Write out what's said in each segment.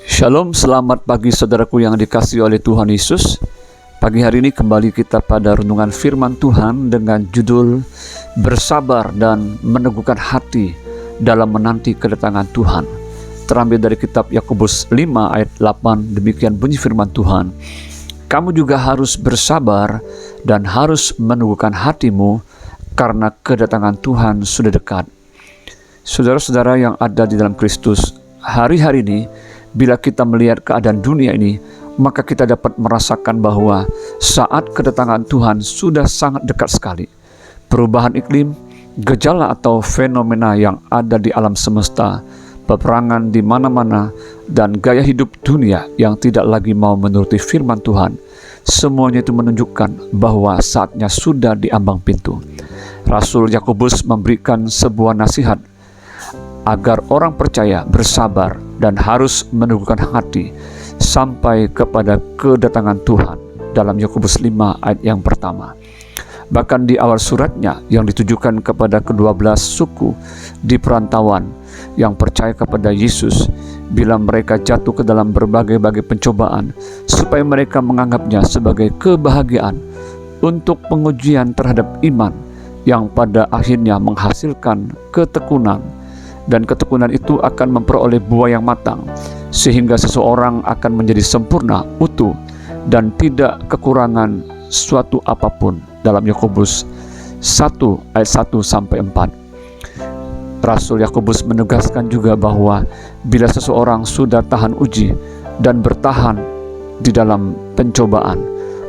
Shalom, selamat pagi saudaraku yang dikasihi oleh Tuhan Yesus. Pagi hari ini kembali kita pada renungan firman Tuhan dengan judul Bersabar dan Meneguhkan Hati dalam Menanti Kedatangan Tuhan. Terambil dari kitab Yakobus 5 ayat 8, demikian bunyi firman Tuhan. Kamu juga harus bersabar dan harus meneguhkan hatimu karena kedatangan Tuhan sudah dekat. Saudara-saudara yang ada di dalam Kristus, hari-hari ini bila kita melihat keadaan dunia ini, maka kita dapat merasakan bahwa saat kedatangan Tuhan sudah sangat dekat sekali. Perubahan iklim, gejala atau fenomena yang ada di alam semesta, peperangan di mana-mana, dan gaya hidup dunia yang tidak lagi mau menuruti firman Tuhan, semuanya itu menunjukkan bahwa saatnya sudah di ambang pintu. Rasul Yakobus memberikan sebuah nasihat agar orang percaya bersabar dan harus meneguhkan hati sampai kepada kedatangan Tuhan dalam Yakobus 5 ayat yang pertama. Bahkan di awal suratnya yang ditujukan kepada ke-12 suku di perantauan yang percaya kepada Yesus, bila mereka jatuh ke dalam berbagai-bagai pencobaan, supaya mereka menganggapnya sebagai kebahagiaan untuk pengujian terhadap iman yang pada akhirnya menghasilkan ketekunan. Dan ketekunan itu akan memperoleh buah yang matang, sehingga seseorang akan menjadi sempurna, utuh, dan tidak kekurangan suatu apapun. Dalam Yakobus 1 ayat 1-4. Rasul Yakobus menegaskan juga bahwa bila seseorang sudah tahan uji dan bertahan di dalam pencobaan,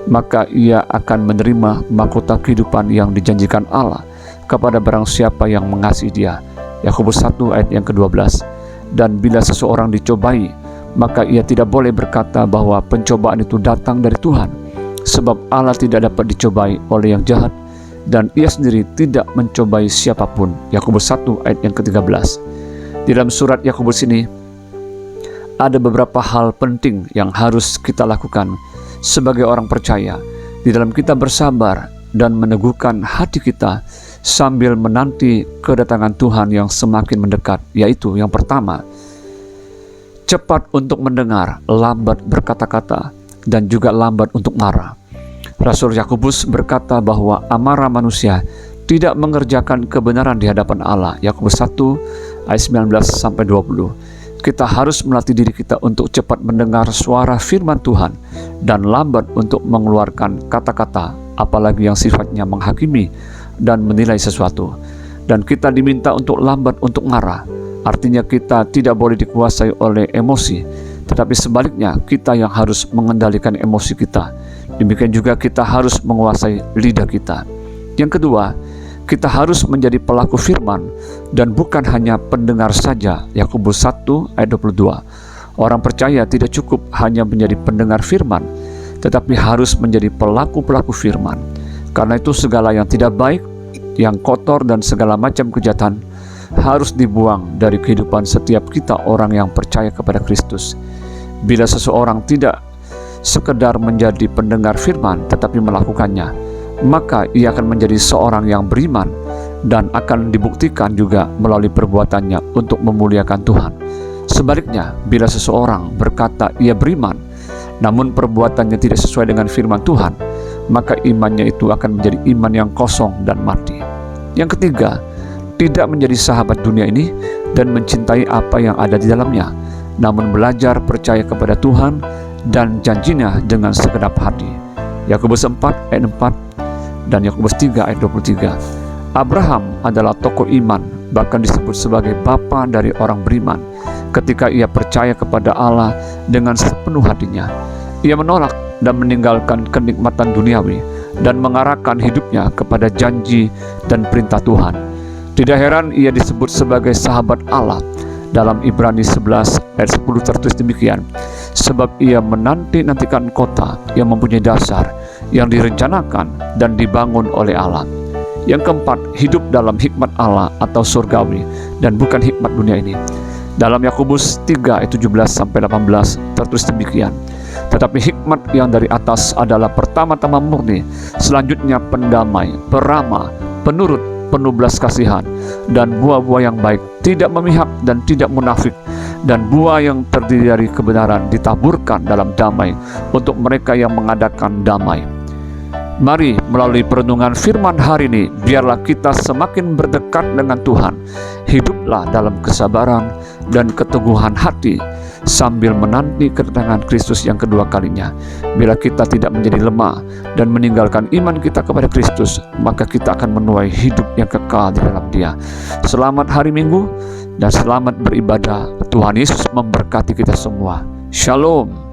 maka ia akan menerima mahkota kehidupan yang dijanjikan Allah kepada barang siapa yang mengasihi Dia. Yakobus 1 ayat yang ke-12. Dan bila seseorang dicobai, maka ia tidak boleh berkata bahwa pencobaan itu datang dari Tuhan, sebab Allah tidak dapat dicobai oleh yang jahat, dan ia sendiri tidak mencobai siapapun. Yakobus 1 ayat yang ke-13. Di dalam surat Yakobus ini ada beberapa hal penting yang harus kita lakukan sebagai orang percaya di dalam kita bersabar dan meneguhkan hati kita sambil menanti kedatangan Tuhan yang semakin mendekat, yaitu yang pertama, cepat untuk mendengar, lambat berkata-kata, dan juga lambat untuk marah. Rasul Yakobus berkata bahwa amarah manusia tidak mengerjakan kebenaran di hadapan Allah. Yakobus 1 ayat 19-20. Kita harus melatih diri kita untuk cepat mendengar suara firman Tuhan dan lambat untuk mengeluarkan kata-kata, apalagi yang sifatnya menghakimi dan menilai sesuatu. Dan kita diminta untuk lambat untuk marah. Artinya kita tidak boleh dikuasai oleh emosi, tetapi sebaliknya kita yang harus mengendalikan emosi kita. Demikian juga kita harus menguasai lidah kita. Yang kedua, kita harus menjadi pelaku firman dan bukan hanya pendengar saja. Yakobus 1 ayat 22. Orang percaya tidak cukup hanya menjadi pendengar firman, tetapi harus menjadi pelaku-pelaku firman. Karena itu segala yang tidak baik, yang kotor, dan segala macam kejahatan harus dibuang dari kehidupan setiap kita orang yang percaya kepada Kristus. Bila seseorang tidak sekedar menjadi pendengar firman tetapi melakukannya, maka ia akan menjadi seorang yang beriman dan akan dibuktikan juga melalui perbuatannya untuk memuliakan Tuhan. Sebaliknya, bila seseorang berkata ia beriman namun perbuatannya tidak sesuai dengan firman Tuhan, maka imannya itu akan menjadi iman yang kosong dan mati. Yang ketiga, tidak menjadi sahabat dunia ini dan mencintai apa yang ada di dalamnya, namun belajar percaya kepada Tuhan dan janjinya dengan segenap hati. Yakobus 4 ayat 4 dan Yakobus 3 ayat 23. Abraham adalah tokoh iman, bahkan disebut sebagai bapa dari orang beriman, ketika ia percaya kepada Allah dengan sepenuh hatinya. Ia menolak dan meninggalkan kenikmatan duniawi dan mengarahkan hidupnya kepada janji dan perintah Tuhan. Tidak heran ia disebut sebagai sahabat Allah. Dalam Ibrani 11 ayat 10 tertulis demikian, sebab ia menanti-nantikan kota yang mempunyai dasar, yang direncanakan dan dibangun oleh Allah. Yang keempat, hidup dalam hikmat Allah atau surgawi dan bukan hikmat dunia ini. Dalam Yakobus 3 ayat 17-18 tertulis demikian, tetapi hikmat yang dari atas adalah pertama-tama murni, selanjutnya pendamai, peramah, penurut, penuh belas kasihan, dan buah-buah yang baik, tidak memihak dan tidak munafik, dan buah yang terdiri dari kebenaran ditaburkan dalam damai untuk mereka yang mengadakan damai. Mari melalui perenungan firman hari ini, biarlah kita semakin berdekat dengan Tuhan. Hiduplah dalam kesabaran dan keteguhan hati sambil menanti kedatangan Kristus yang kedua kalinya. Bila kita tidak menjadi lemah dan meninggalkan iman kita kepada Kristus, maka kita akan menuai hidup yang kekal di dalam Dia. Selamat hari Minggu dan selamat beribadah. Tuhan Yesus memberkati kita semua. Shalom.